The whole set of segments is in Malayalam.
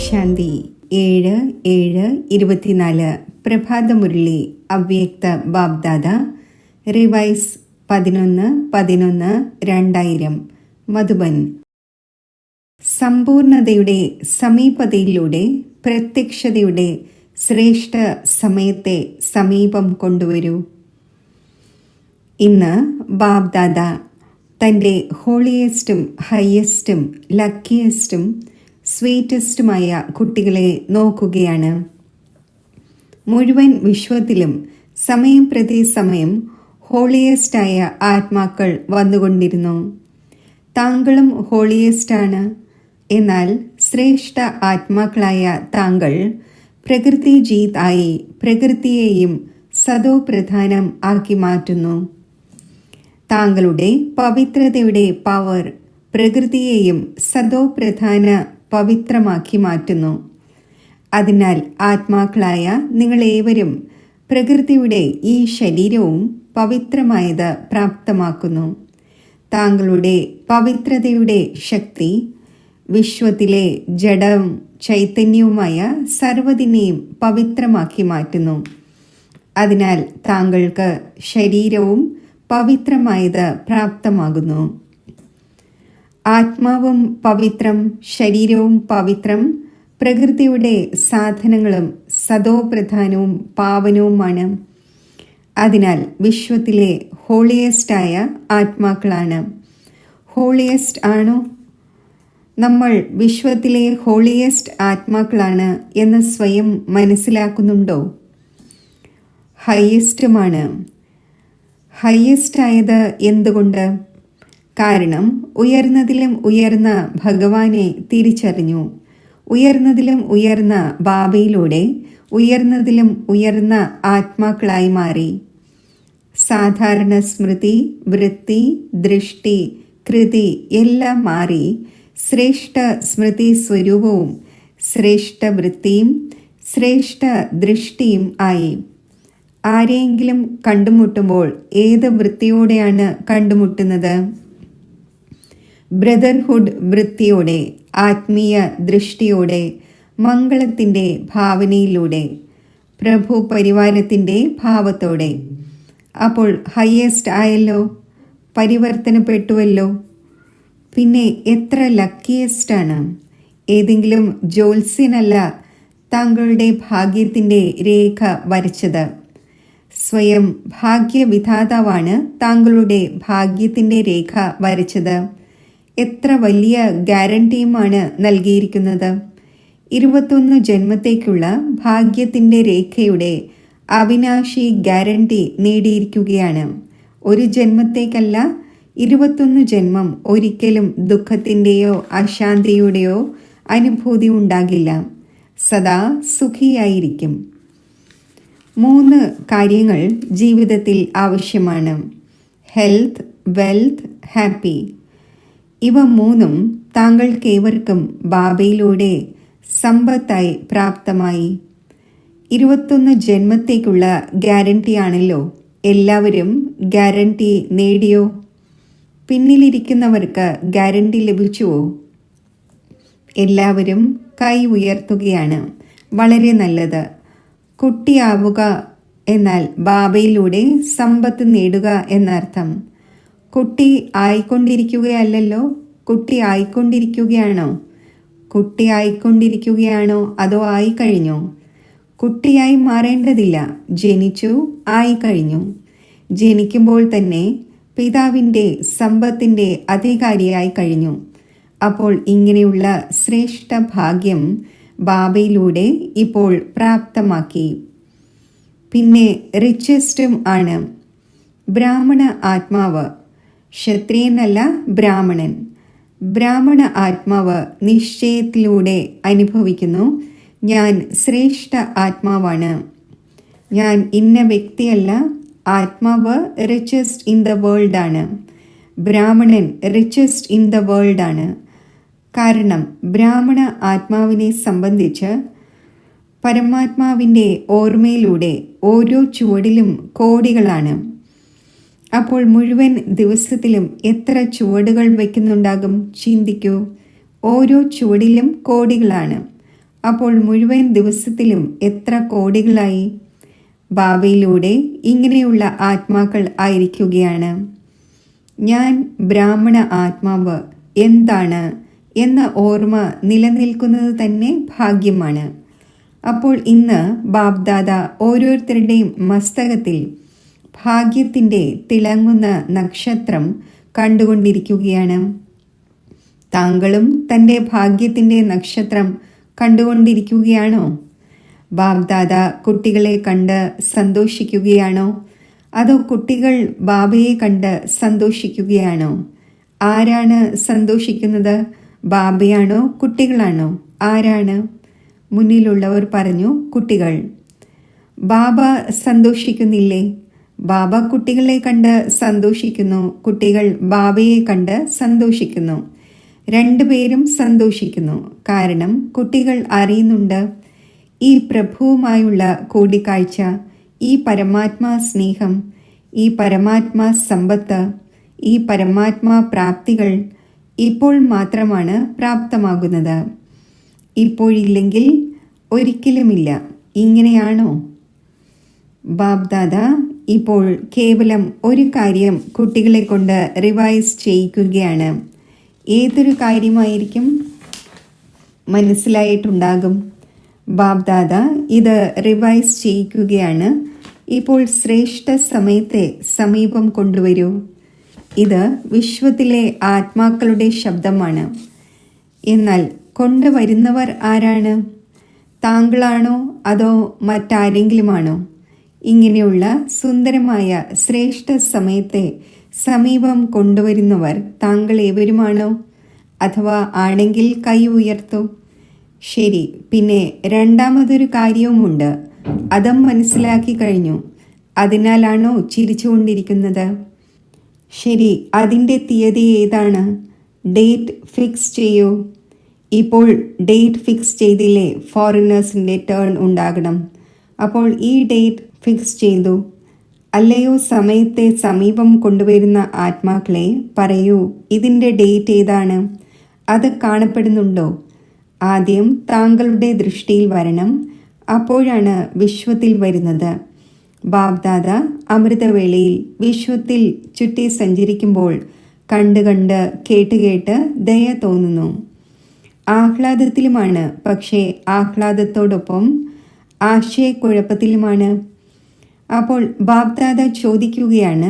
ശാന്തി 7/7/24 പ്രഭാതമുരളി അവ്യക്ത ബാബ്ദാദ റിവൈസ് 11/11/2000 മധുബൻ. സമ്പൂർണതയുടെ സമീപതയിലൂടെ പ്രത്യക്ഷതയുടെ ശ്രേഷ്ഠ സമയത്തെ സമീപം കൊണ്ടുവരൂ. ഇന്ന് ബാബ്ദാദ തൻ്റെ ഹോളിയസ്റ്റും ഹയസ്റ്റും ലക്കിയസ്റ്റും സ്വീറ്റസ്റ്റുമായ കുട്ടികളെ നോക്കുകയാണ്. മുഴുവൻ വിശ്വത്തിലും സമയം പ്രതി സമയം ഹോളിയസ്റ്റായ ആത്മാക്കൾ വന്നുകൊണ്ടിരുന്നു. താങ്കളും ഹോളിയസ്റ്റാണ്. എന്നാൽ ശ്രേഷ്ഠ ആത്മാക്കളായ താങ്കൾ പ്രകൃതി ജീത് ആയി പ്രകൃതിയെയും സദോ പ്രധാനം ആക്കി മാറ്റുന്നു. താങ്കളുടെ പവിത്രതയുടെ പവർ പ്രകൃതിയെയും സദോ പ്രധാന പവിത്രമാക്കി മാറ്റുന്നു. അതിനാൽ ആത്മാക്കളായ നിങ്ങളേവരും പ്രകൃതിയുടെ ഈ ശരീരവും പവിത്രമായത് പ്രാപ്തമാക്കുന്നു. താങ്കളുടെ പവിത്രതയുടെ ശക്തി വിശ്വത്തിലെ ജഡവും ചൈതന്യവുമായ സർവ്വതിനെയും പവിത്രമാക്കി മാറ്റുന്നു. അതിനാൽ താങ്കൾക്ക് ശരീരവും പവിത്രമായത് പ്രാപ്തമാകുന്നു. ആത്മാവും പവിത്രം, ശരീരവും പവിത്രം, പ്രകൃതിയുടെ സാധനങ്ങളും സദോ പ്രധാനവും പാവനവുമാണ്. അതിനാൽ വിശ്വത്തിലെ ഹോളിയസ്റ്റായ ആത്മാക്കളാണ്. ഹോളിയസ്റ്റ് ആണോ? നമ്മൾ വിശ്വത്തിലെ ഹോളിയസ്റ്റ് ആത്മാക്കളാണ് എന്ന് സ്വയം മനസ്സിലാക്കുന്നുണ്ടോ? ഹയസ്റ്റുമാണ്. ഹയസ്റ്റായത് എന്തുകൊണ്ട്? കാരണം ഉയർന്നതിലും ഉയർന്ന ഭഗവാനെ തിരിച്ചറിഞ്ഞു. ഉയർന്നതിലും ഉയർന്ന ബാബയിലൂടെ ഉയർന്നതിലും ഉയർന്ന ആത്മാക്കളായി മാറി. സാധാരണ സ്മൃതി, വൃത്തി, ദൃഷ്ടി, കൃതി എല്ലാം മാറി ശ്രേഷ്ഠ സ്മൃതി സ്വരൂപവും ശ്രേഷ്ഠ വൃത്തിയും ശ്രേഷ്ഠ ദൃഷ്ടിയും ആയി. ആരെയെങ്കിലും കണ്ടുമുട്ടുമ്പോൾ ഏത് വൃത്തിയോടെയാണ് കണ്ടുമുട്ടുന്നത്? ബ്രദർഹുഡ് വൃത്തിയോടെ, ആത്മീയ ദൃഷ്ടിയോടെ, മംഗളത്തിൻ്റെ ഭാവനയിലൂടെ, പ്രഭു പരിവാരത്തിൻ്റെ ഭാവത്തോടെ. അപ്പോൾ ഹയസ്റ്റ് ആയല്ലോ, പരിവർത്തനപ്പെട്ടുവല്ലോ. പിന്നെ എത്ര ലക്കിയസ്റ്റാണ്! ഏതെങ്കിലും ജ്യോത്സ്യനല്ല താങ്കളുടെ ഭാഗ്യത്തിൻ്റെ രേഖ വരച്ചത്. സ്വയം ഭാഗ്യവിധാതാവാണ് താങ്കളുടെ ഭാഗ്യത്തിൻ്റെ രേഖ വരച്ചത്. എത്ര വലിയ ഗ്യാരണ്ടിയുമാണ് നൽകിയിരിക്കുന്നത്! 21 ജന്മത്തേക്കുള്ള ഭാഗ്യത്തിൻ്റെ രേഖയുടെ അവിനാശി ഗ്യാരണ്ടി നേടിയിരിക്കുകയാണ്. ഒരു ജന്മത്തേക്കല്ല, 21 ജന്മം ഒരിക്കലും ദുഃഖത്തിൻ്റെയോ അശാന്തിയുടെയോ അനുഭൂതി ഉണ്ടാകില്ല. സദാ സുഖിയായിരിക്കും. 3 കാര്യങ്ങൾ ജീവിതത്തിൽ ആവശ്യമാണ്: ഹെൽത്ത്, വെൽത്ത്, ഹാപ്പി. ഇവ 3ഉം താങ്കൾക്കേവർക്കും ബാബയിലൂടെ സമ്പത്തായി പ്രാപ്തമായി. 21 ജന്മത്തേക്കുള്ള ഗ്യാരണ്ടിയാണല്ലോ. എല്ലാവരും ഗ്യാരണ്ടി നേടിയോ? പിന്നിലിരിക്കുന്നവർക്ക് ഗ്യാരണ്ടി ലഭിച്ചുവോ? എല്ലാവരും കൈ ഉയർത്തുകയാണ്. വളരെ നല്ലത്. കുട്ടിയാവുക എന്നാൽ ബാബയിലൂടെ സമ്പത്ത് നേടുക എന്നർത്ഥം. കുട്ടി ആയിക്കൊണ്ടിരിക്കുകയല്ലല്ലോ, കുട്ടി ആയിക്കൊണ്ടിരിക്കുകയാണോ? കുട്ടി ആയിക്കൊണ്ടിരിക്കുകയാണോ അതോ ആയിക്കഴിഞ്ഞോ? കുട്ടിയായി മാറേണ്ടതില്ല. ജനിച്ചു, ആയിക്കഴിഞ്ഞു. ജനിക്കുമ്പോൾ തന്നെ പിതാവിൻ്റെ സമ്പത്തിൻ്റെ അധികാരിയായി കഴിഞ്ഞു. അപ്പോൾ ഇങ്ങനെയുള്ള ശ്രേഷ്ഠ ഭാഗ്യം ബാബയിലൂടെ ഇപ്പോൾ പ്രാപ്തമാക്കി. പിന്നെ റിച്ചസ്റ്റും ആണ്. ബ്രാഹ്മണ ആത്മാവ്, ക്ഷത്രിയനല്ല ബ്രാഹ്മണൻ. ബ്രാഹ്മണ ആത്മാവ് നിശ്ചയത്തിലൂടെ അനുഭവിക്കുന്നു, ഞാൻ ശ്രേഷ്ഠ ആത്മാവാണ്. ഞാൻ ഇന്ന വ്യക്തിയല്ല. ആത്മാവ് റിച്ചസ്റ്റ് ഇൻ ദ വേൾഡ് ആണ്. ബ്രാഹ്മണൻ റിച്ചസ്റ്റ് ഇൻ ദ വേൾഡ് ആണ്. കാരണം ബ്രാഹ്മണ ആത്മാവിനെ സംബന്ധിച്ച് പരമാത്മാവിൻ്റെ ഓർമ്മയിലൂടെ ഓരോ ചുവടിലും കോടികളാണ്. അപ്പോൾ മുഴുവൻ ദിവസത്തിലും എത്ര ചുവടുകൾ വയ്ക്കുന്നുണ്ടാകും? ചിന്തിക്കൂ. ഓരോ ചുവടിലും കോടികളാണ്. അപ്പോൾ മുഴുവൻ ദിവസത്തിലും എത്ര കോടികളായി? ബാബയിലൂടെ ഇങ്ങനെയുള്ള ആത്മാക്കൾ ആയിരിക്കുകയാണ്. ഞാൻ ബ്രാഹ്മണ ആത്മാവ് എന്താണ് എന്ന ഓർമ്മ നിലനിൽക്കുന്നത് തന്നെ ഭാഗ്യമാണ്. അപ്പോൾ ഇന്ന് ബാബ്ദാദ ഓരോരുത്തരുടെയും മസ്തകത്തിൽ ഭാഗ്യത്തിൻ്റെ തിളങ്ങുന്ന നക്ഷത്രം കണ്ടുകൊണ്ടിരിക്കുകയാണ്. താങ്കളും തൻ്റെ ഭാഗ്യത്തിൻ്റെ നക്ഷത്രം കണ്ടുകൊണ്ടിരിക്കുകയാണോ? ബാബ്ദാദ കുട്ടികളെ കണ്ട് സന്തോഷിക്കുകയാണോ? അതോ കുട്ടികൾ ബാബയെ കണ്ട് സന്തോഷിക്കുകയാണോ? ആരാണ് സന്തോഷിക്കുന്നത്? ബാബയാണോ കുട്ടികളാണോ? ആരാണ്? മുന്നിലുള്ളവർ പറഞ്ഞു, കുട്ടികൾ. ബാബ സന്തോഷിക്കുന്നില്ലേ? ബാബ കുട്ടികളെ കണ്ട് സന്തോഷിക്കുന്നു, കുട്ടികൾ ബാബയെ കണ്ട് സന്തോഷിക്കുന്നു. രണ്ടുപേരും സന്തോഷിക്കുന്നു. കാരണം കുട്ടികൾ അറിയുന്നുണ്ട്, ഈ പ്രഭുവുമായുള്ള കൂടിക്കാഴ്ച, ഈ പരമാത്മാ സ്നേഹം, ഈ പരമാത്മാ സമ്പത്ത്, ഈ പരമാത്മാ പ്രാപ്തികൾ ഇപ്പോൾ മാത്രമാണ് പ്രാപ്തമാകുന്നത്. ഇപ്പോഴില്ലെങ്കിൽ ഒരിക്കലുമില്ല. ഇങ്ങനെയാണോ? ബാബ്ദാദ ഇപ്പോൾ കേവലം ഒരു കാര്യം കുട്ടികളെ കൊണ്ട് റിവൈസ് ചെയ്യിക്കുകയാണ്. ഏതൊരു കാര്യമായിരിക്കും? മനസ്സിലായിട്ടുണ്ടാകും. ബാബ്ദാദ ഇത് റിവൈസ് ചെയ്യിക്കുകയാണ്. ഇപ്പോൾ ശ്രേഷ്ഠ സമയത്തെ സമീപം കൊണ്ടുവരൂ. ഇത് വിശ്വത്തിലെ ആത്മാക്കളുടെ ശബ്ദമാണ്. എന്നാൽ കൊണ്ടുവരുന്നവർ ആരാണ്? താങ്കളാണോ അതോ മറ്റാരെങ്കിലുമാണോ? ഇങ്ങനെയുള്ള സുന്ദരമായ ശ്രേഷ്ഠ സമയത്തെ സമീപം കൊണ്ടുവരുന്നവർ താങ്കൾ ഏവരുമാണോ? അഥവാ ആണെങ്കിൽ കൈ ഉയർത്തൂ. ശരി. പിന്നെ രണ്ടാമതൊരു കാര്യവുമുണ്ട്. അതും മനസ്സിലാക്കി കഴിഞ്ഞു. അതിനാലാണോ ചിരിച്ചുകൊണ്ടിരിക്കുന്നത്? ശരി. അതിൻ്റെ തീയതി ഏതാണ്? ഡേറ്റ് ഫിക്സ് ചെയ്യൂ. ഇപ്പോൾ ഡേറ്റ് ഫിക്സ് ചെയ്തില്ലേ? ഫോറിനേഴ്സിൻ്റെ ടേൺ ഉണ്ടാകണം. അപ്പോൾ ഈ ഡേറ്റ് ഫിക്സ് ചെയ്തു അല്ലയോ? സമയത്തെ സമീപം കൊണ്ടുവരുന്ന ആത്മാക്കളെ പറയൂ, ഇതിൻ്റെ ഡേറ്റ് ഏതാണ്? അത് കാണപ്പെടുന്നുണ്ടോ? ആദ്യം താങ്കളുടെ ദൃഷ്ടിയിൽ വരണം. അപ്പോഴാണ് വിശ്വത്തിൽ വരുന്നത്. ബാബ്ദാദ അമൃതവേളയിൽ വിശ്വത്തിൽ ചുറ്റി സഞ്ചരിക്കുമ്പോൾ കണ്ട് കണ്ട് കേട്ട് കേട്ട് ദയ തോന്നുന്നു. ആഹ്ലാദത്തിലുമാണ്, പക്ഷേ ആഹ്ലാദത്തോടൊപ്പം ആശയക്കുഴപ്പത്തിലുമാണ്. അപ്പോൾ ബാബ്ദാദ ചോദിക്കുകയാണ്,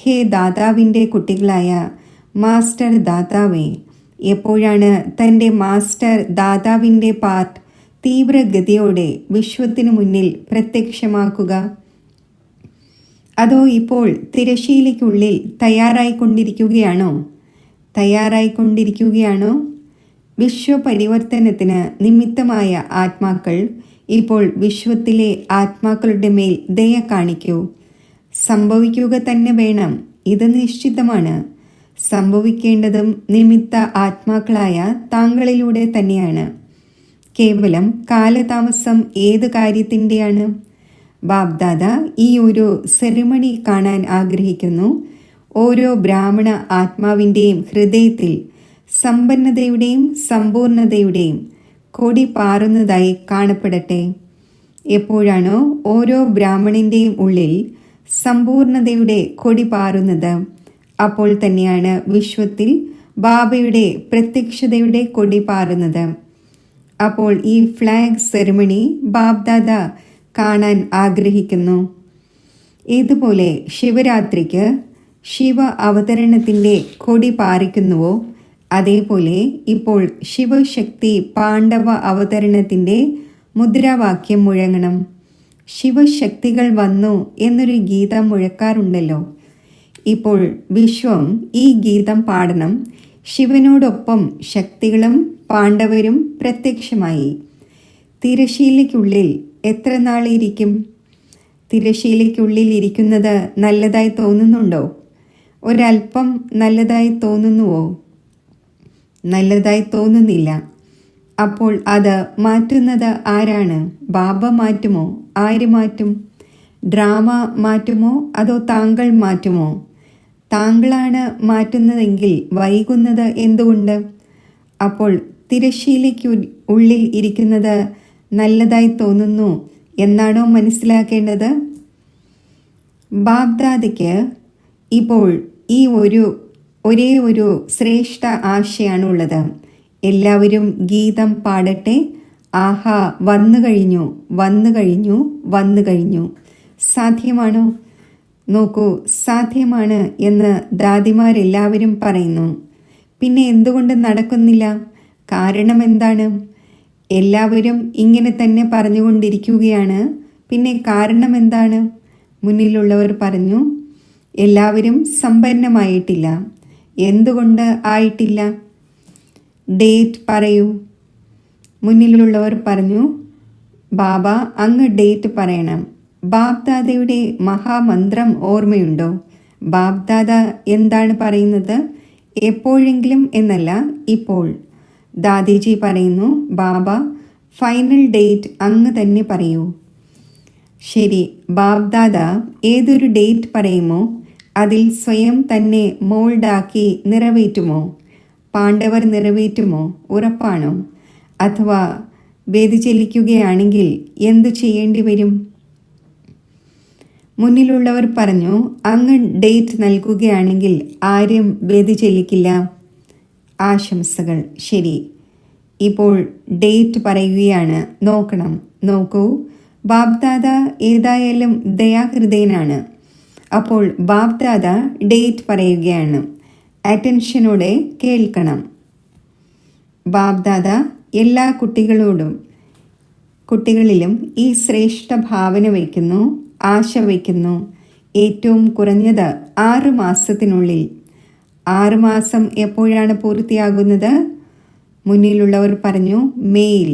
ഹേ ദാതാവിൻ്റെ കുട്ടികളായ മാസ്റ്റർ ദാതാവേ, എപ്പോഴാണ് തൻ്റെ മാസ്റ്റർ ദാതാവിൻ്റെ പാർട്ട് തീവ്രഗതിയോടെ വിശ്വത്തിനു മുന്നിൽ പ്രത്യക്ഷമാക്കുക? അതോ ഇപ്പോൾ തിരശ്ശീലയ്ക്കുള്ളിൽ തയ്യാറായിക്കൊണ്ടിരിക്കുകയാണോ? വിശ്വപരിവർത്തനത്തിന് നിമിത്തമായ ആത്മാക്കൾ ഇപ്പോൾ വിശ്വത്തിലെ ആത്മാക്കളുടെ മേൽ ദയ കാണിക്കൂ. സംഭവിക്കുക തന്നെ വേണം. ഇത് നിശ്ചിതമാണ്. സംഭവിക്കേണ്ടതും നിമിത്ത ആത്മാക്കളായ താങ്കളിലൂടെ തന്നെയാണ്. കേവലം കാലതാമസം ഏത് കാര്യത്തിൻ്റെയാണ്? ബാബ്ദാദ ഈ ഒരു സെറിമണി കാണാൻ ആഗ്രഹിക്കുന്നു. ഓരോ ബ്രാഹ്മണ ആത്മാവിൻ്റെയും ഹൃദയത്തിൽ സമ്പന്നതയുടെയും സമ്പൂർണതയുടെയും കൊടി പാറുന്നതായി കാണപ്പെടട്ടെ. എപ്പോഴാണോ ഓരോ ബ്രാഹ്മണൻ്റെയും ഉള്ളിൽ സമ്പൂർണതയുടെ കൊടി പാറുന്നത്, അപ്പോൾ തന്നെയാണ് വിശ്വത്തിൽ ബാബയുടെ പ്രത്യക്ഷതയുടെ കൊടി പാറുന്നത്. അപ്പോൾ ഈ ഫ്ലാഗ് സെറിമണി ബാബ്ദാദ കാണാൻ ആഗ്രഹിക്കുന്നു. ഇതുപോലെ ശിവരാത്രിക്ക് ശിവ അവതരണത്തിൻ്റെ കൊടി പാറിക്കുന്നുവോ, അതേപോലെ ഇപ്പോൾ ശിവശക്തി പാണ്ഡവ അവതരണത്തിൻ്റെ മുദ്രാവാക്യം മുഴങ്ങണം. ശിവശക്തികൾ വന്നു എന്നൊരു ഗീതം മുഴക്കാറുണ്ടല്ലോ. ഇപ്പോൾ വിശ്വം ഈ ഗീതം പാടണം. ശിവനോടൊപ്പം ശക്തികളും പാണ്ഡവരും പ്രത്യക്ഷമായി. തിരശ്ശീലയ്ക്കുള്ളിൽ എത്ര നാളിരിക്കും? തിരശ്ശീലയ്ക്കുള്ളിൽ ഇരിക്കുന്നത് നല്ലതായി തോന്നുന്നുണ്ടോ? ഒരല്പം നല്ലതായി തോന്നുന്നുവോ? നല്ലതായി തോന്നുന്നില്ല. അപ്പോൾ അത് മാറ്റുന്നത് ആരാണ്? ബാബ മാറ്റുമോ? ആര് മാറ്റും? ഡ്രാമ മാറ്റുമോ അതോ താങ്കൾ മാറ്റുമോ? താങ്കളാണ് മാറ്റുന്നതെങ്കിൽ വൈകുന്നത് എന്തുകൊണ്ട്? അപ്പോൾ തിരശ്ശീലയ്ക്ക് ഉള്ളിൽ ഇരിക്കുന്നത് നല്ലതായി തോന്നുന്നു എന്നാണോ മനസ്സിലാക്കേണ്ടത്? ബാബ്ദാദയ്ക്ക് ഇപ്പോൾ ഈ ഒരേ ഒരു ശ്രേഷ്ഠ ആശയാണുള്ളത്. എല്ലാവരും ഗീതം പാടട്ടെ. ആഹാ, വന്നു കഴിഞ്ഞു, വന്നു കഴിഞ്ഞു, വന്നു കഴിഞ്ഞു. സാധ്യമാണോ? നോക്കൂ, സാധ്യമാണ് എന്ന് ദാദിമാരെല്ലാവരും പറയുന്നു. പിന്നെ എന്തുകൊണ്ട് നടക്കുന്നില്ല? കാരണം എന്താണ്? എല്ലാവരും ഇങ്ങനെ തന്നെ പറഞ്ഞുകൊണ്ടിരിക്കുകയാണ്. പിന്നെ കാരണം എന്താണ്? മുന്നിലുള്ളവർ പറഞ്ഞു, എല്ലാവരും സമ്പന്നമായിട്ടില്ല. എന്തുകൊണ്ട് ആയിട്ടില്ല? ഡേറ്റ് പറയൂ. മുന്നിലുള്ളവർ പറഞ്ഞു, ബാബ അങ്ങ് ഡേറ്റ് പറയണം. ബാബ്ദാദയുടെ മഹാമന്ത്രം ഓർമ്മയുണ്ടോ? ബാബ്ദാദ എന്താണ് പറയുന്നത്? എപ്പോഴെങ്കിലും എന്നല്ല, ഇപ്പോൾ. ദാദിജി പറയുന്നു, ബാബ ഫൈനൽ ഡേറ്റ് അങ്ങ് തന്നെ പറയൂ. ശരി, ബാബ്ദാദ ഏതൊരു ഡേറ്റ് പറയുമോ അതിൽ സ്വയം തന്നെ മോൾഡാക്കി നിറവേറ്റുമോ? പാണ്ഡവർ നിറവേറ്റുമോ? ഉറപ്പാണോ? അഥവാ വ്യതിചലിക്കുകയാണെങ്കിൽ എന്തു ചെയ്യേണ്ടി വരും? മുന്നിലുള്ളവർ പറഞ്ഞു, അങ്ങ് ഡേറ്റ് നൽകുകയാണെങ്കിൽ ആരും വ്യതിചലിക്കില്ല. ആശംസകൾ. ശരി, ഇപ്പോൾ ഡേറ്റ് പറയുകയാണ്. നോക്കണം. നോക്കൂ, ബാബ്ദാദ ഏതായാലും ദയാഹൃദയനാണ്. അപ്പോൾ ബാബ്ദാദ ഡേറ്റ് പറയുകയാണ്. അറ്റൻഷനോടെ കേൾക്കണം. ബാബ്ദാദ എല്ലാ കുട്ടികളിലും ഈ ശ്രേഷ്ഠ ഭാവന വയ്ക്കുന്നു, ആശ വയ്ക്കുന്നു. ഏറ്റവും കുറഞ്ഞത് 6 മാസത്തിനുള്ളിൽ. 6 മാസം എപ്പോഴാണ് പൂർത്തിയാകുന്നത്? മുന്നിലുള്ളവർ പറഞ്ഞു, മേയിൽ.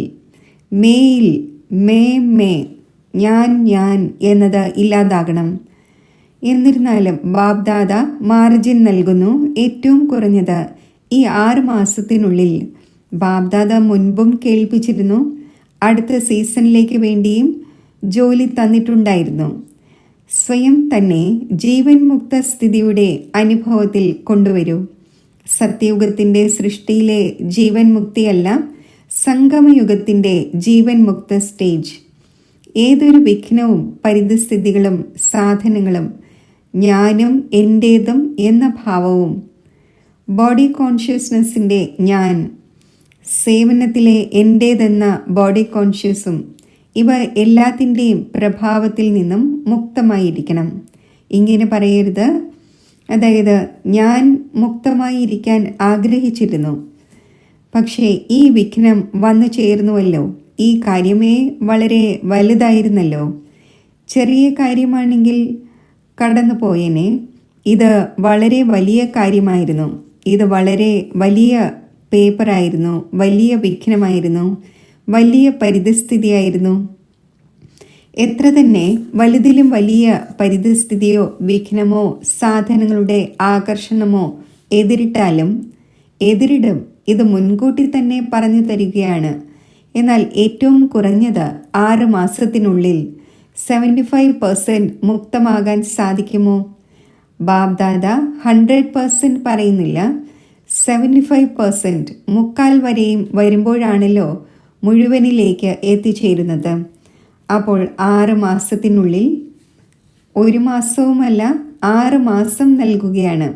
മേ ഞാൻ എന്നത് ഇല്ലാതാകണം. എന്നിരുന്നാലും ബാബ്ദാദ മാർജിൻ നൽകുന്നു. ഏറ്റവും കുറഞ്ഞത് ഈ 6 മാസത്തിനുള്ളിൽ. ബാബ്ദാദ മുൻപും കേൾപ്പിച്ചിരുന്നു. അടുത്ത സീസണിലേക്ക് വേണ്ടിയും ജോലി തന്നിട്ടുണ്ടായിരുന്നു. സ്വയം തന്നെ ജീവൻ മുക്ത സ്ഥിതിയുടെ അനുഭവത്തിൽ കൊണ്ടുവരൂ. സത്യയുഗത്തിൻ്റെ സൃഷ്ടിയിലെ ജീവൻ മുക്തിയല്ല, സംഗമയുഗത്തിൻ്റെ ജീവൻ മുക്ത സ്റ്റേജ്. ഏതൊരു വിഘ്നവും പരിതസ്ഥിതികളും സാധനങ്ങളും ഞാനും എൻ്റേതും എന്ന ഭാവവും ബോഡി കോൺഷ്യസ്നെസ്സിൻ്റെ ഞാൻ, സേവനത്തിലെ എൻ്റേതെന്ന ബോഡി കോൺഷ്യസും, ഇവ എല്ലാത്തിൻ്റെയും പ്രഭാവത്തിൽ നിന്നും മുക്തമായിരിക്കണം. ഇങ്ങനെ പറയരുത്. അതായത്, ഞാൻ മുക്തമായിരിക്കാൻ ആഗ്രഹിച്ചിരുന്നു, പക്ഷേ ഈ വിഘ്നം വന്നു ചേർന്നുവല്ലോ. ഈ കാര്യമേ വളരെ വലുതായിരുന്നല്ലോ. ചെറിയ കാര്യമാണെങ്കിൽ കടന്നു പോയേനെ. ഇത് വളരെ വലിയ കാര്യമായിരുന്നു. ഇത് വളരെ വലിയ പേപ്പറായിരുന്നു, വലിയ വിഘ്നമായിരുന്നു, വലിയ പരിതസ്ഥിതിയായിരുന്നു. എത്ര തന്നെ വലുതിലും വലിയ പരിതസ്ഥിതിയോ വിഘ്നമോ സാധനങ്ങളുടെ ആകർഷണമോ എതിരിടും. ഇത് മുൻകൂട്ടി തന്നെ പറഞ്ഞു തരികയാണ്. എന്നാൽ ഏറ്റവും കുറഞ്ഞത് 6 മാസത്തിനുള്ളിൽ 75% മുക്തമാകാൻ സാധിക്കുമോ? ബാബ്ദാദ 100% പറയുന്നില്ല, 75%, 3/4 വരെയും വരുമ്പോഴാണല്ലോ മുഴുവനിലേക്ക് എത്തിച്ചേരുന്നത്. അപ്പോൾ 6 മാസത്തിനുള്ളിൽ, 1 മാസവുമല്ല 6 മാസം നൽകുകയാണ്,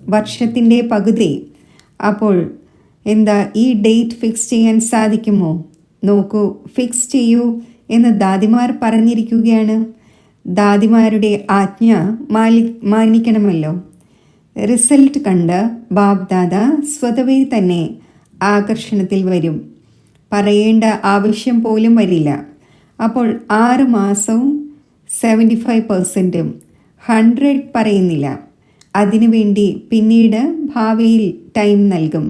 വർഷത്തിൻ്റെ പകുതി. അപ്പോൾ എന്താ ഈ ഡേറ്റ് ഫിക്സ് ചെയ്യാൻ സാധിക്കുമോ? നോക്കൂ, ഫിക്സ് ചെയ്യൂ എന്ന് ദാദിമാർ പറഞ്ഞിരിക്കുകയാണ്. ദാദിമാരുടെ ആജ്ഞ മാനിക്കണമല്ലോ. റിസൾട്ട് കണ്ട് ബാബ്ദാദ സ്വതവേ തന്നെ ആകർഷണത്തിൽ വരും. പറയേണ്ട ആവശ്യം പോലും വരില്ല. അപ്പോൾ 6 മാസവും 75%ഉം 100 പറയുന്നില്ല. അതിനുവേണ്ടി പിന്നീട് ഭാവിയിൽ ടൈം നൽകും.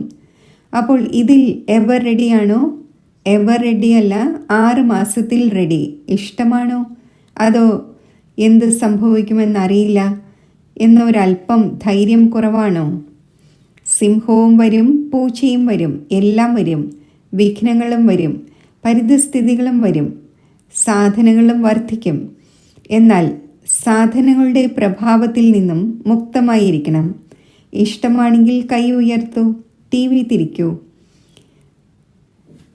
അപ്പോൾ ഇതിൽ എവർ റെഡിയാണോ? എവർ റെഡിയല്ല, 6 മാസത്തിൽ റെഡി. ഇഷ്ടമാണോ? അതോ എന്ത് സംഭവിക്കുമെന്നറിയില്ല എന്നൊരൽപ്പം ധൈര്യം കുറവാണോ? സിംഹവും വരും, പൂച്ചയും വരും, എല്ലാം വരും. വിഘ്നങ്ങളും വരും, പരിതസ്ഥിതികളും വരും, സാധനങ്ങളും വർദ്ധിക്കും. എന്നാൽ സാധനങ്ങളുടെ പ്രഭാവത്തിൽ നിന്നും മുക്തമായിരിക്കണം. ഇഷ്ടമാണെങ്കിൽ കൈ ഉയർത്തൂ, TV തിരിക്കൂ.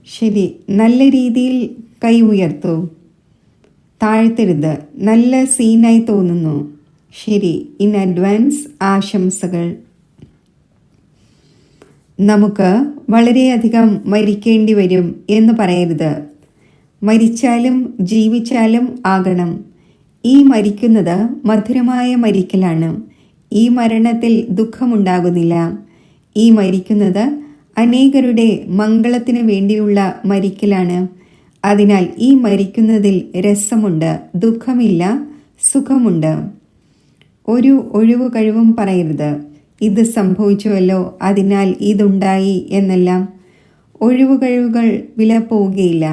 ശരി, നല്ല രീതിയിൽ കൈ ഉയർത്തൂ. താഴ്ത്തരുത്. നല്ല സീനായി തോന്നുന്നു. ശരി. ഇൻ അഡ്വാൻസ് ആശംസകൾ. നമുക്ക് വളരെയധികം മരിക്കേണ്ടി വരും എന്ന് പറയരുത്. മരിച്ചാലും ജീവിച്ചാലും ആകണം. ഈ മരിക്കുന്നത് മധുരമായ മരിക്കലാണ്. ഈ മരണത്തിൽ ദുഃഖമുണ്ടാകുന്നില്ല. ഈ മരിക്കുന്നത് അനേകരുടെ മംഗളത്തിന് വേണ്ടിയുള്ള മരിക്കലാണ്. അതിനാൽ ഈ മരിക്കുന്നതിൽ രസമുണ്ട്, ദുഃഖമില്ല, സുഖമുണ്ട്. ഒരു ഒഴിവു കഴിവും പറയരുത്. ഇത് സംഭവിച്ചുവല്ലോ, അതിനാൽ ഇതുണ്ടായി എന്നെല്ലാം. ഒഴിവു കഴിവുകൾ വില പോവുകയില്ല.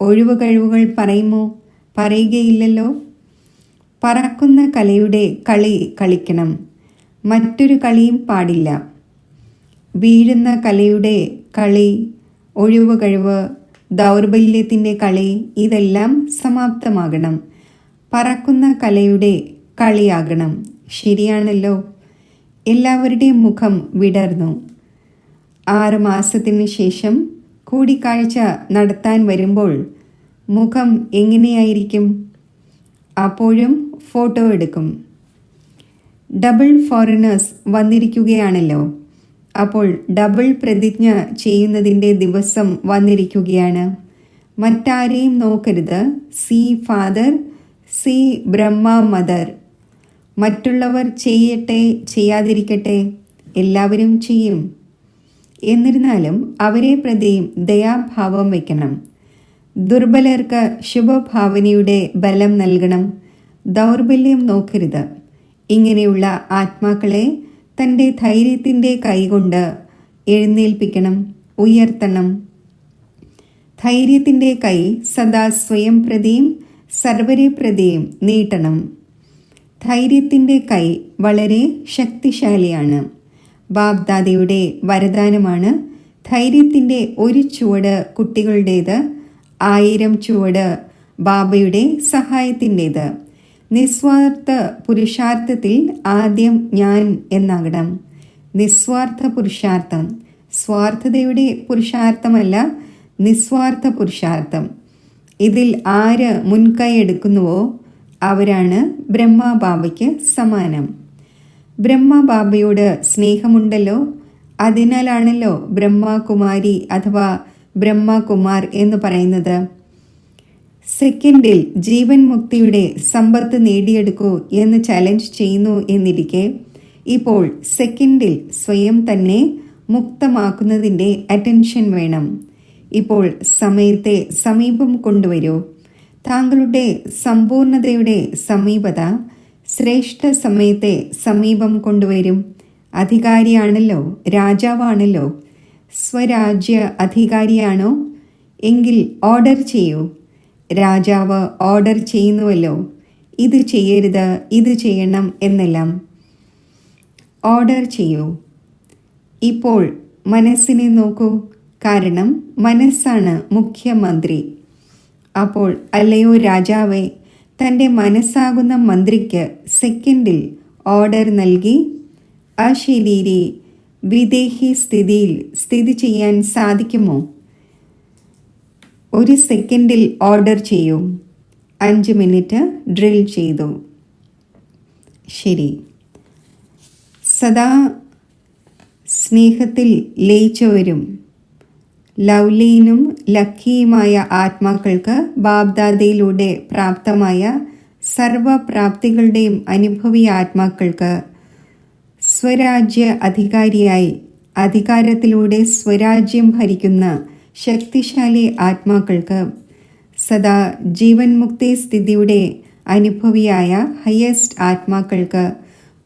ഒഴിവു കഴിവുകൾ പറയുമോ? പറയുകയില്ലല്ലോ. പറക്കുന്ന കലയുടെ കളി കളിക്കണം. മറ്റൊരു കളിയും പാടില്ല. വീഴുന്ന കലയുടെ കളി, ഒഴിവു കഴിവ്, ദൗർബല്യത്തിൻ്റെ കളി ഇതെല്ലാം സമാപ്തമാകണം. പറക്കുന്ന കലയുടെ കളിയാകണം. ശരിയാണല്ലോ. എല്ലാവരുടെയും മുഖം വിടർന്നു. 6 മാസത്തിന് ശേഷം കൂടിക്കാഴ്ച നടത്താൻ വരുമ്പോൾ മുഖം എങ്ങനെയായിരിക്കും? അപ്പോഴും ഫോട്ടോ എടുക്കും. ഡബിൾ ഫോറിനേഴ്സ് വന്നിരിക്കുകയാണല്ലോ. അപ്പോൾ ഡബിൾ പ്രതിജ്ഞ ചെയ്യുന്നതിൻ്റെ ദിവസം വന്നിരിക്കുകയാണ്. മറ്റാരെയും നോക്കരുത്. See father, see Brahma mother. മറ്റുള്ളവർ ചെയ്യട്ടെ ചെയ്യാതിരിക്കട്ടെ, എല്ലാവരും ചെയ്യും. എന്നിരുന്നാലും അവരെ പ്രതിയും ദയാഭാവം വയ്ക്കണം. ദുർബലർക്ക് ശുഭഭാവനയുടെ ബലം നൽകണം. ദൗർബല്യം നോക്കരുത്. ഇങ്ങനെയുള്ള ആത്മാക്കളെ തൻ്റെ ധൈര്യത്തിൻ്റെ കൈകൊണ്ട് എഴുന്നേൽപ്പിക്കണം, ഉയർത്തണം. ധൈര്യത്തിൻ്റെ കൈ സദാ സ്വയം പ്രതിയും സർവരെ പ്രതിയും നീട്ടണം. ധൈര്യത്തിൻ്റെ കൈ വളരെ ശക്തിശാലിയാണ്. ബാബ്ദാദയുടെ വരദാനമാണ്. ധൈര്യത്തിൻ്റെ ഒരു ചുവട് കുട്ടികളുടേത്, 1000 ചുവട് ബാബയുടെ സഹായത്തിൻ്റേത്. നിസ്വാർത്ഥ പുരുഷാർത്ഥത്തിൽ ആദ്യം ഞാൻ എന്നാകണം. നിസ്വാർത്ഥ പുരുഷാർത്ഥം, സ്വാർത്ഥതയുടെ പുരുഷാർത്ഥമല്ല, നിസ്വാർത്ഥ പുരുഷാർത്ഥം. ഇതിൽ ആര് മുൻകൈ എടുക്കുന്നുവോ അവരാണ് ബ്രഹ്മബാബയ്ക്ക് സമാനം. ബ്രഹ്മബാബയോട് സ്നേഹമുണ്ടല്ലോ. അതിനാലാണല്ലോ ബ്രഹ്മകുമാരി അഥവാ ബ്രഹ്മകുമാർ എന്ന് പറയുന്നത്. സെക്കൻഡിൽ ജീവൻ മുക്തിയുടെ സമ്പത്ത് നേടിയെടുക്കൂ എന്ന് ചലഞ്ച് ചെയ്യുന്നു എന്നിരിക്കെ ഇപ്പോൾ സെക്കൻഡിൽ സ്വയം തന്നെ മുക്തമാക്കുന്നതിൻ്റെ അറ്റൻഷൻ വേണം. ഇപ്പോൾ സമയത്തെ സമീപം കൊണ്ടുവരൂ. താങ്കളുടെ സമ്പൂർണതയുടെ സമീപത ശ്രേഷ്ഠ സമയത്തെ സമീപം കൊണ്ടുവരും. അധികാരിയാണല്ലോ, രാജാവാണല്ലോ. സ്വരാജ്യ അധികാരിയാണോ? എങ്കിൽ ഓർഡർ ചെയ്യൂ. രാജാവ് ഓർഡർ ചെയ്യുന്നുവല്ലോ, ഇത് ചെയ്യരുത്, ഇത് ചെയ്യണം എന്നെല്ലാം. ഓർഡർ ചെയ്യൂ. ഇപ്പോൾ മനസ്സിനെ നോക്കൂ. കാരണം മനസ്സാണ് മുഖ്യമന്ത്രി. അപ്പോൾ അല്ലയോ രാജാവേ, തൻ്റെ മനസ്സാകുന്ന മന്ത്രിക്ക് സെക്കൻഡിൽ ഓർഡർ നൽകി അശരീരി വിദേഹി സ്ഥിതിയിൽ സ്ഥിതി ചെയ്യാൻ സാധിക്കുമോ? ഒരു സെക്കൻഡിൽ ഓർഡർ ചെയ്യൂ. 5 മിനിറ്റ് ഡ്രിൽ ചെയ്തു. ശരി. സദാ സ്നേഹത്തിൽ ലയിച്ചവരും ലൗലീനും ലക്കിയുമായ ആത്മാക്കൾക്ക് ബാബ്ദാദയിലൂടെ പ്രാപ്തമായ സർവപ്രാപ്തികളുടെയും അനുഭവി ആത്മാക്കൾക്ക് സ്വരാജ്യ അധികാരിയായി അധികാരത്തിലൂടെ സ്വരാജ്യം ഭരിക്കുന്ന ശക്തിശാലി ആത്മാക്കൾക്ക് സദാ ജീവൻ മുക്തി സ്ഥിതിയുടെ അനുഭവിയായ ഹയസ്റ്റ് ആത്മാക്കൾക്ക്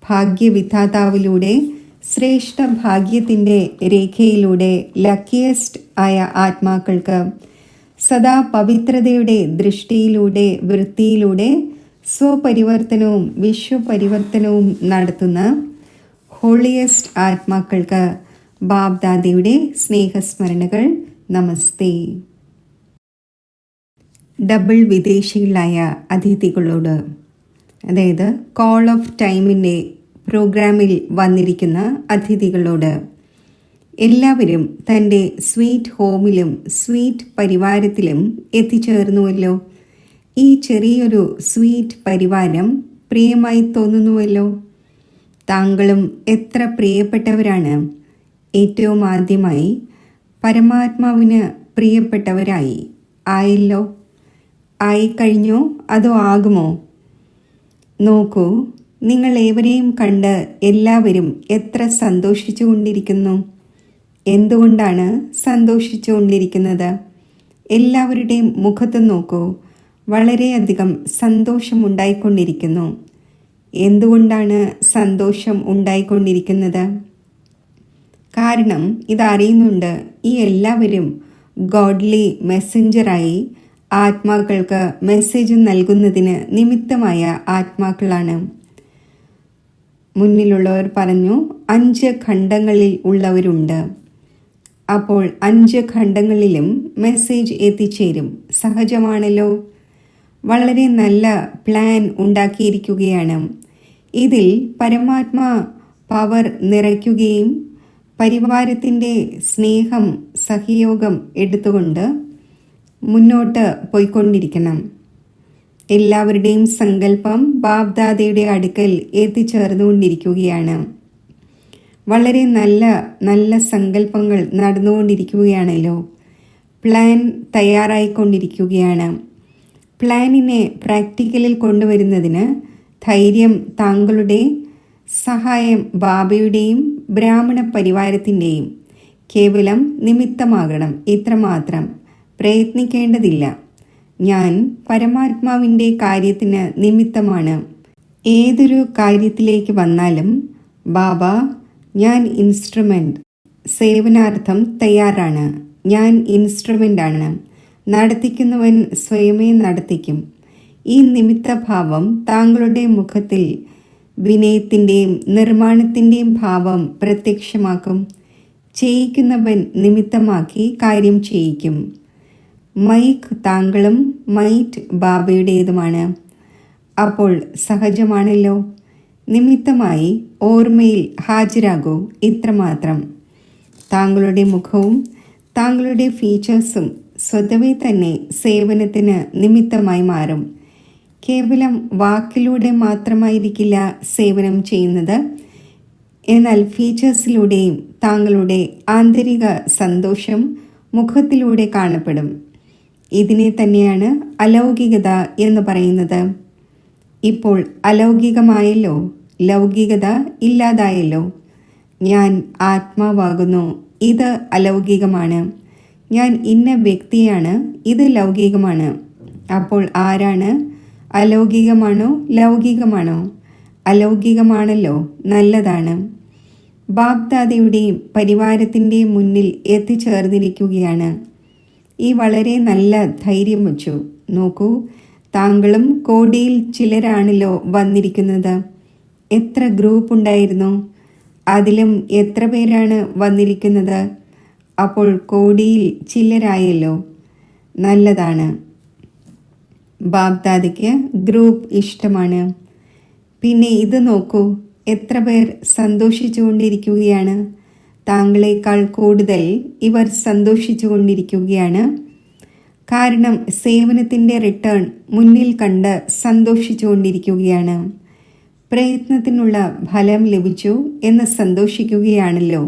ഭാഗ്യവിധാതാവിലൂടെ ശ്രേഷ്ഠ ഭാഗ്യത്തിൻ്റെ രേഖയിലൂടെ ലക്കിയസ്റ്റ് ആയ ആത്മാക്കൾക്ക് സദാ പവിത്രതയുടെ ദൃഷ്ടിയിലൂടെ വൃത്തിയിലൂടെ സ്വപരിവർത്തനവും വിശ്വപരിവർത്തനവും നടത്തുന്ന ഹോളിയസ്റ്റ് ആത്മാക്കൾക്ക് ബാബ്ദാദയുടെ സ്നേഹസ്മരണകൾ. നമസ്തേ. ഡബിൾ വിദേശികളായ അതിഥികളോട്, അതായത് കോൾ ഓഫ് ടൈമിൻ്റെ പ്രോഗ്രാമിൽ വന്നിരിക്കുന്ന അതിഥികളോട്, എല്ലാവരും തൻ്റെ സ്വീറ്റ് ഹോമിലും സ്വീറ്റ് പരിവാരത്തിലും എത്തിച്ചേർന്നുവല്ലോ. ഈ ചെറിയൊരു സ്വീറ്റ് പരിവാരം പ്രിയമായി തോന്നുന്നുവല്ലോ. താങ്കളും എത്ര പ്രിയപ്പെട്ടവരാണ്. ഏറ്റവും ആദ്യമായി പരമാത്മാവിന് പ്രിയപ്പെട്ടവരായി ആയല്ലോ. ആയിക്കഴിഞ്ഞോ അതോ ആകുമോ? നോക്കൂ, നിങ്ങൾ ഏവരെയും കണ്ട് എല്ലാവരും എത്ര സന്തോഷിച്ചു കൊണ്ടിരിക്കുന്നു. എന്തുകൊണ്ടാണ് സന്തോഷിച്ചു കൊണ്ടിരിക്കുന്നത്? എല്ലാവരുടെയും മുഖത്ത് നോക്കൂ, വളരെയധികം സന്തോഷമുണ്ടായിക്കൊണ്ടിരിക്കുന്നു. എന്തുകൊണ്ടാണ് സന്തോഷം ഉണ്ടായിക്കൊണ്ടിരിക്കുന്നത്? കാരണം ഇതറിയുന്നുണ്ട്, ഈ എല്ലാവരും ഗോഡ്ലി മെസ്സഞ്ചറായി ആത്മാക്കൾക്ക് മെസ്സേജ് നൽകുന്നതിന് നിമിത്തമായ ആത്മാക്കളാണ്. മുന്നിലുള്ളവർ പറഞ്ഞു 5 ഖണ്ഡങ്ങളിൽ ഉള്ളവരുണ്ട്. അപ്പോൾ 5 ഖണ്ഡങ്ങളിലും മെസ്സേജ് എത്തിച്ചേരും. സഹജമാണല്ലോ. വളരെ നല്ല പ്ലാൻ ഉണ്ടാക്കിയിരിക്കുകയാണ്. ഇതിൽ പരമാത്മാ പവർ നിറയ്ക്കുകയും പരിവാരത്തിൻ്റെ സ്നേഹം സഹയോഗം എടുത്തുകൊണ്ട് മുന്നോട്ട് പോയിക്കൊണ്ടിരിക്കണം. എല്ലാവരുടെയും സങ്കല്പം ബാബ്ദാദയുടെ അടുക്കൽ എത്തിച്ചേർന്നുകൊണ്ടിരിക്കുകയാണ്. വളരെ നല്ല നല്ല സങ്കല്പങ്ങൾ നടന്നുകൊണ്ടിരിക്കുകയാണല്ലോ. പ്ലാൻ തയ്യാറായിക്കൊണ്ടിരിക്കുകയാണ്. പ്ലാനിനെ പ്രാക്ടിക്കലിൽ കൊണ്ടുവരുന്നതിന് ധൈര്യം താങ്കളുടെ സഹായം ബാബയുടെയും ബ്രാഹ്മണ പരിവാരത്തിൻ്റെയും കേവലം നിമിത്തമാകണം. ഇത്രമാത്രം പ്രയത്നിക്കേണ്ടതില്ല. ഞാൻ പരമാത്മാവിൻ്റെ കാര്യത്തിന് നിമിത്തമാണ്. ഏതൊരു കാര്യത്തിലേക്ക് വന്നാലും ബാബ, ഞാൻ ഇൻസ്ട്രുമെൻ്റ്, സേവനാർത്ഥം തയ്യാറാണ്. ഞാൻ ഇൻസ്ട്രുമെൻ്റാണ്. നടത്തിക്കുന്നവൻ സ്വയമേ നടത്തിക്കും. ഈ നിമിത്തഭാവം താങ്കളുടെ മുഖത്തിൽ വിനയത്തിൻ്റെയും നിർമ്മാണത്തിൻ്റെയും ഭാവം പ്രത്യക്ഷമാക്കും. ചെയ്യിക്കുന്നവൻ നിമിത്തമാക്കി കാര്യം ചെയ്യിക്കും. മൈക്ക് താങ്കളും മൈറ്റ് ബാബയുടേതുമാണ്. അപ്പോൾ സഹജമാണല്ലോ. നിമിത്തമായി ഓർമ്മയിൽ ഹാജരാകൂ. ഇത്രമാത്രം. താങ്കളുടെ മുഖവും താങ്കളുടെ ഫീച്ചേഴ്സും സ്വതവേ തന്നെ സേവനത്തിന് നിമിത്തമായി മാറും. കേവലം വാക്കിലൂടെ മാത്രമായിരിക്കില്ല സേവനം ചെയ്യുന്നത്, എന്നാൽ ഫീച്ചേഴ്സിലൂടെയും താങ്കളുടെ ആന്തരിക സന്തോഷം മുഖത്തിലൂടെ കാണപ്പെടും. ഇതിനെ തന്നെയാണ് അലൗകികത എന്ന് പറയുന്നത്. ഇപ്പോൾ അലൗകികമായല്ലോ, ലൗകികത ഇല്ലാതായല്ലോ. ഞാൻ ആത്മാവാകുന്നു, ഇത് അലൗകികമാണ്. ഞാൻ ഇന്ന വ്യക്തിയാണ്, ഇത് ലൗകികമാണ്. അപ്പോൾ ആരാണ്? അലൗകികമാണോ ലൗകികമാണോ? അലൗകികമാണല്ലോ, നല്ലതാണ്. ബാബ്ദാദയുടെയും പരിവാരത്തിൻ്റെയും മുന്നിൽ എത്തിച്ചേർന്നിരിക്കുകയാണ്. ഈ വളരെ നല്ല ധൈര്യം വച്ചു. നോക്കൂ, താങ്കളും കോടിയിൽ ചിലരാണല്ലോ വന്നിരിക്കുന്നത്. എത്ര ഗ്രൂപ്പ് ഉണ്ടായിരുന്നു? അതിലും എത്ര പേരാണ് വന്നിരിക്കുന്നത്? അപ്പോൾ കോടിയിൽ ചിലരായല്ലോ, നല്ലതാണ്. ബാബ്ദാദയ്ക്ക് ഗ്രൂപ്പ് ഇഷ്ടമാണ്. പിന്നെ ഇത് നോക്കൂ, എത്ര പേർ സന്തോഷിച്ചു കൊണ്ടിരിക്കുകയാണ്. താങ്കളെക്കാൾ കൂടുതൽ ഇവർ സന്തോഷിച്ചു കൊണ്ടിരിക്കുകയാണ്. കാരണം സേവനത്തിൻ്റെ റിട്ടേൺ മുന്നിൽ കണ്ട് സന്തോഷിച്ചു കൊണ്ടിരിക്കുകയാണ്. പ്രയത്നത്തിനുള്ള ഫലം ലഭിച്ചു എന്ന് സന്തോഷിക്കുകയാണല്ലോ.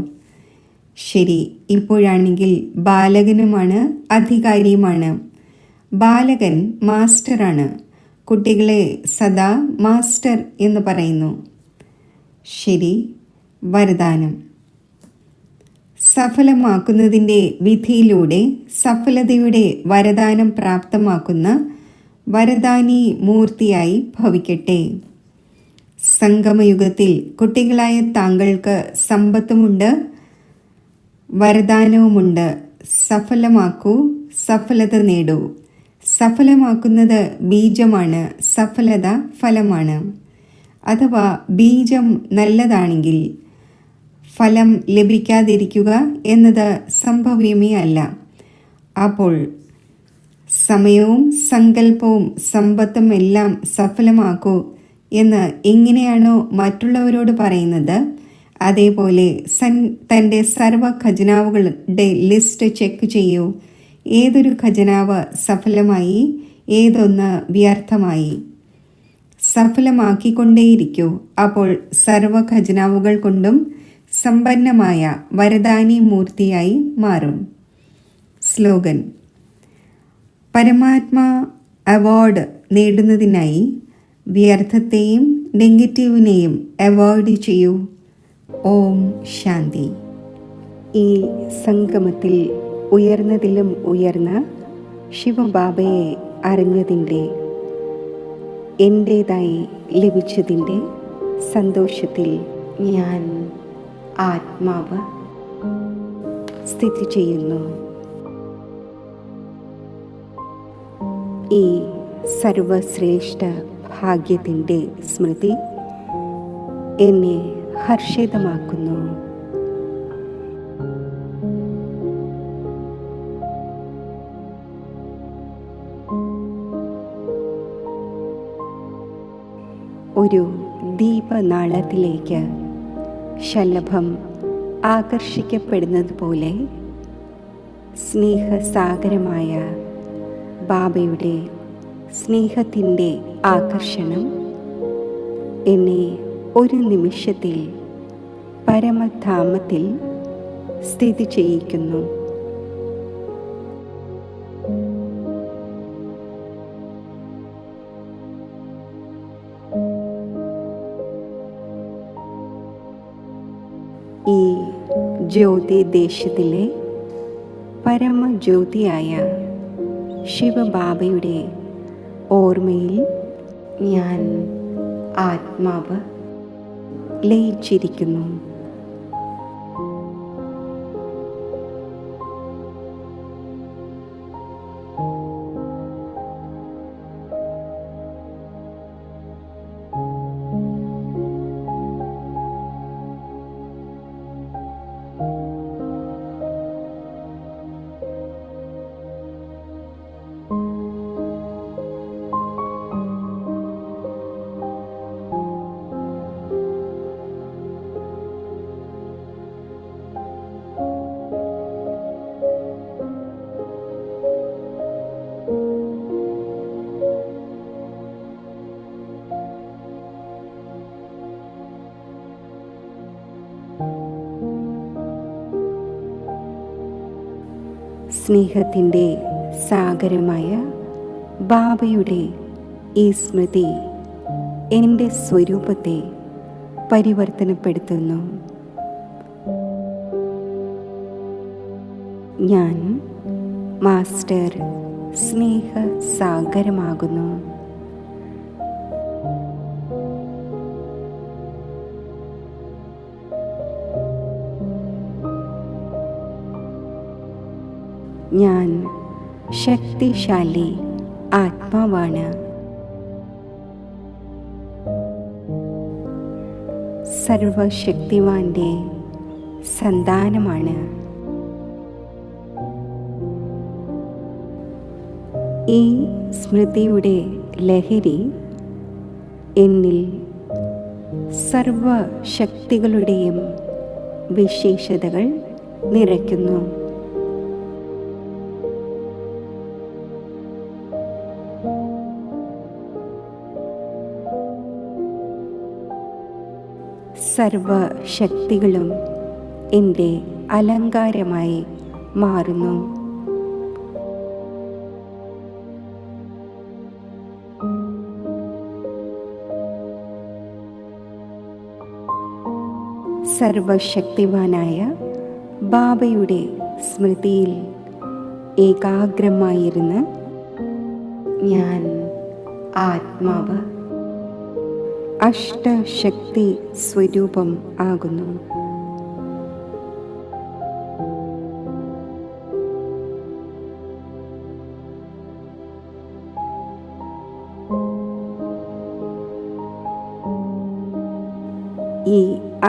ശരി, ഇപ്പോഴാണെങ്കിൽ ബാലകനുമാണ്, അധികാരിയുമാണ്. ബാലകൻ മാസ്റ്ററാണ്. കുട്ടികളെ സദാ മാസ്റ്റർ എന്ന് പറയുന്നു. ശരി, വരദാനം. സഫലമാക്കുന്നതിൻ്റെ വിധിയിലൂടെ സഫലതയുടെ വരദാനം പ്രാപ്തമാക്കുന്ന വരദാനി മൂർത്തിയായി ഭവിക്കട്ടെ. സംഗമയുഗത്തിൽ കുട്ടികളായ താങ്കൾക്ക് സമ്പത്തുമുണ്ട്, വരദാനവുമുണ്ട്. സഫലമാക്കൂ, സഫലത നേടൂ. സഫലമാക്കുന്നത് ബീജമാണ്, സഫലത ഫലമാണ്. അഥവാ ബീജം നല്ലതാണെങ്കിൽ ഫലം ലഭിക്കാതിരിക്കുക എന്നത് സംഭവ്യമേ അല്ല. അപ്പോൾ സമയവും സങ്കല്പവും സമ്പത്തും എല്ലാം സഫലമാക്കൂ എന്ന് എങ്ങനെയാണോ മറ്റുള്ളവരോട് പറയുന്നത്, അതേപോലെ തൻ്റെ സർവ ഖജനാവുകളുടെ ലിസ്റ്റ് ചെക്ക് ചെയ്യൂ. ഏതൊരു ഖജനാവ് സഫലമായി, ഏതൊന്ന് വ്യർത്ഥമായി. സഫലമാക്കിക്കൊണ്ടേയിരിക്കൂ. അപ്പോൾ സർവ ഖജനാവുകൾ കൊണ്ടും സമ്പന്നമായ വരദാനി മൂർത്തിയായി മാറും. സ്ലോഗൻ: പരമാത്മാ അവാർഡ് നേടുന്നതിനായി വ്യർത്ഥത്തെയും നെഗറ്റീവിനെയും അവോയ്ഡ് ചെയ്യൂ. ഓം ശാന്തി. ഈ സംഗമത്തിൽ ഉയർന്നതിലും ഉയർന്ന ശിവബാബയെ അറിഞ്ഞതിൻ്റെ, എൻ്റേതായി ലഭിച്ചതിൻ്റെ സന്തോഷത്തിൽ ഞാൻ ആത്മാവ് സ്ഥിതി ചെയ്യുന്നു. ഈ സർവശ്രേഷ്ഠ ഭാഗ്യത്തിൻ്റെ സ്മൃതി എന്നെ ഹർഷിതമാക്കുന്നു. ഒരു ദീപനാളത്തിലേക്ക് ശലഭം ആകർഷിക്കപ്പെടുന്നത് പോലെ സ്നേഹസാഗരമായ ബാബയുടെ സ്നേഹത്തിൻ്റെ ആകർഷണം എന്നെ ഒരു നിമിഷത്തിൽ പരമധാമത്തിൽ സ്ഥിതി ചെയ്യിക്കുന്നു. ഈ ജ്യോതിദേശത്തിലെ പരമജ്യോതിയായ ശിവബാബയുടെ ഓർമ്മയിൽ ഞാൻ ആത്മാവ് ലയിച്ചിരിക്കുന്നു. സ്നേഹത്തിൻ്റെ സാഗരമായ ബാബയുടെ ഈ സ്മൃതി എൻ്റെ സ്വരൂപത്തെ പരിവർത്തനപ്പെടുത്തുന്നു. ഞാൻ മാസ്റ്റർ സ്നേഹസാഗരമാകുന്നു. ഞാൻ ശക്തിശാലി ആത്മാവാണ്. സർവശക്തിവാന്റെ സന്താനമാണ്. ഈ സ്മൃതിയുടെ ലഹരി എന്നിൽ സർവശക്തികളുടെയും വിശേഷതകൾ നിറയ്ക്കുന്നു. സർവശക്തികളും എൻ്റെ അലങ്കാരമായി മാറുന്നു. സർവശക്തിവാനായ ബാബയുടെ സ്മൃതിയിൽ ഏകാഗ്രമായിരുന്ന് ഞാൻ ആത്മാവ് അഷ്ടശക്തി സ്വരൂപം ആകുന്നു. ഈ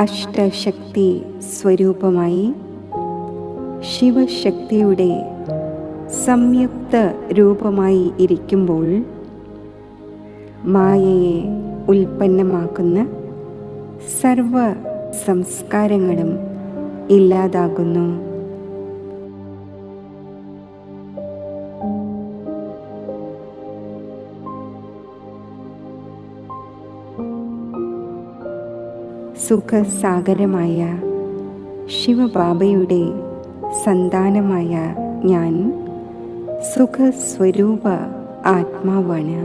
അഷ്ടശക്തി സ്വരൂപമായി ശിവശക്തിയുടെ സംയുക്ത രൂപമായി ഇരിക്കുമ്പോൾ മായയെ ഉൽപ്പന്നമാക്കുന്ന സർവ സംസ്കാരങ്ങളും ഇല്ലാതാകുന്നു. സുഖസാഗരമായ ശിവബാബയുടെ സന്താനമായ ഞാൻ സുഖസ്വരൂപ ആത്മാവാണ്.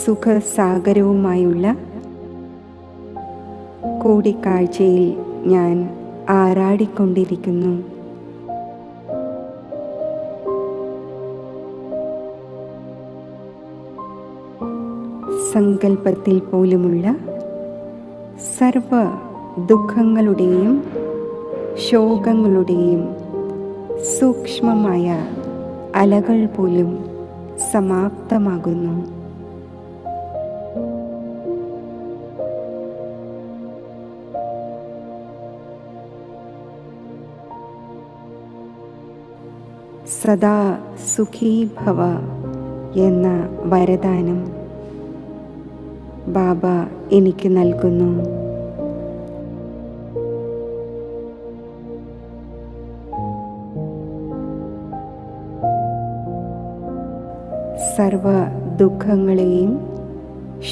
സുഖസാഗരവുമായുള്ള കൂടിക്കാഴ്ചയിൽ ഞാൻ ആറാടിക്കൊണ്ടിരിക്കുന്നു. സങ്കല്പത്തിൽ പോലുമുള്ള സർവ ദുഃഖങ്ങളുടെയും ശോകങ്ങളുടെയും സൂക്ഷ്മമായ അലകൾ പോലും സമാപ്തമാകുന്നു. സദാ സുഖീ ഭവ എന്ന വരദാനം ബാബ എനിക്ക് നൽകുന്നു. സർവ ദുഃഖങ്ങളെയും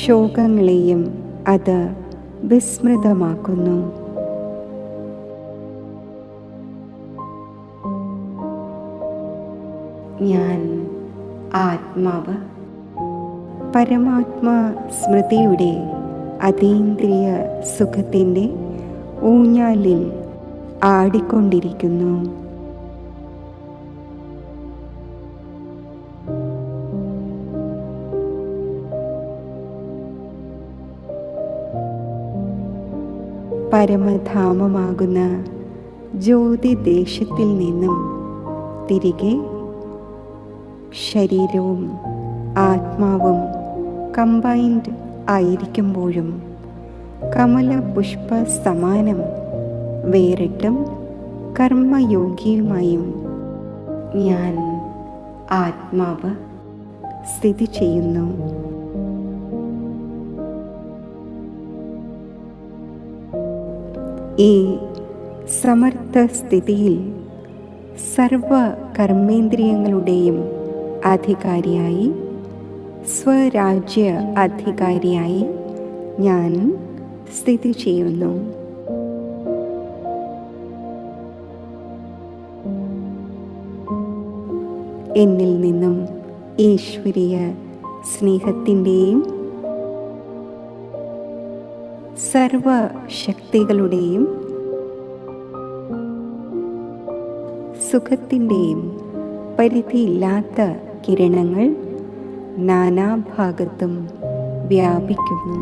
ശോകങ്ങളെയും അത് വിസ്മൃതമാക്കുന്നു. ഞാൻ ആത്മാവ് പരമാത്മാ സ്മൃതിയുടെ അതീന്ദ്രിയ സുഖത്തിൻ്റെ ഊഞ്ഞാലിൽ ആടിക്കൊണ്ടിരിക്കുന്നു. പരമധാമമാകുന്ന ജ്യോതിദേശത്തിൽ നിന്നും തിരികെ ശരീരവും ആത്മാവും കമ്പൈൻഡ് ആയിരിക്കുമ്പോഴും കമലപുഷ്പ സമാനം വേറിട്ടും കർമ്മയോഗിയുമായും ഞാൻ ആത്മാവ് സ്ഥിതി ചെയ്യുന്നു. ഈ സമർത്ഥ സ്ഥിതിയിൽ സർവ കർമ്മേന്ദ്രിയങ്ങളുടെയും അധികാരിയായി സ്വരാജ്യ അധികാരിയായി ഞാൻ സ്ഥിതി ചെയ്യുന്നു. എന്നിൽ നിന്നും ഈശ്വരീയ സ്നേഹത്തിൻ്റെയും സർവശക്തികളുടെയും സുഖത്തിൻ്റെയും പരിധിയില്ലാത്ത കിരണങ്ങൾ നാനാഭാഗത്തും വ്യാപിക്കുന്നു.